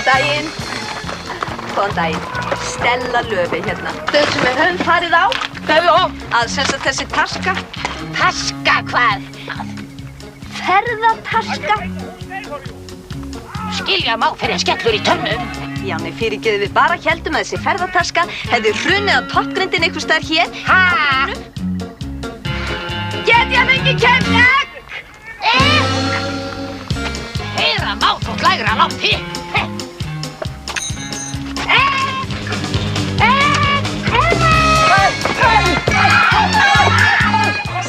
Góðan daginn. Góðan daginn. Stella Löfi hérna. Þau sem höfum farið á. Að sem sagt þessi taska. Taska hvað? Ferðataska. Skilja má fyrir en skellur í tönnum. Já, nei, fyrirgeðu við bara héldum að þessi ferðataska hefði hrunið á toppgrindin einhvers staðar hér. Ha? Get ég fengið kemd egg? Heyra má þótt lægra langt í.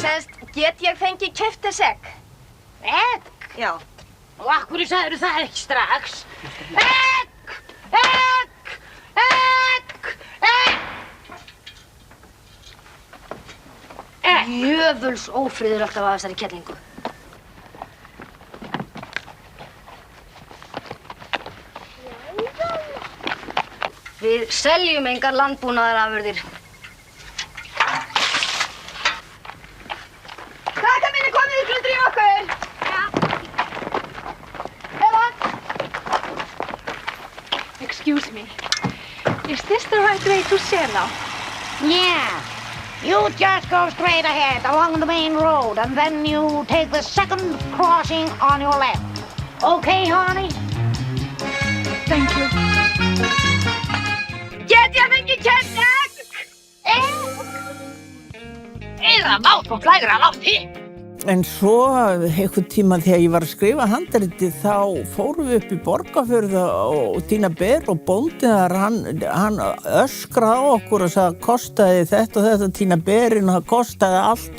Sest, get ég fengið keypt þess egg? Egg? Já. Og af hverju sagðirðu það ekki strax? Egg! Egg! Egg! Egg! Jöfuls ófriður alltaf af þessari kellingu. Við seljum engar landbúnaðarafurðir. Krakka minni, komið ykkur og drífa okkur! Excuse me. Is this the right way to Sela? Yeah. You just go straight ahead along the main road and then you take the second crossing on your left. Okay, honey? Thank you. Get ég fengið kemd egg? Heyra má þótt lægra langt í. En svo einhvern tíma þegar ég var að skrifa handritið þá fórum við upp í Borgarfjörð og tína ber og bóndinn þar hann öskraði á okkur og sagði kostaði þetta og þetta tína berin og það kostaði allt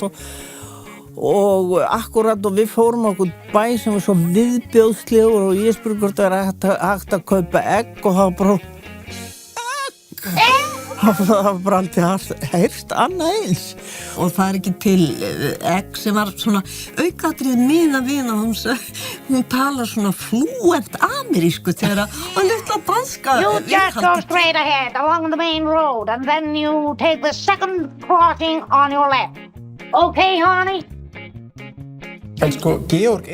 og akkurat og við fórum á okkur bæ sem var svo viðbjóðslegur og ég spurði hvort það var hægt að kaupa egg og það var bara það var bara aldrei heyrst annað eins og það er ekki til egg sem var svona aukaðrið mína vina hún talar svona flúent amerísku þegar og litla danska You just go straight ahead along the main road and then you take the second crossing on your left. Okay, honey? En sko, Georg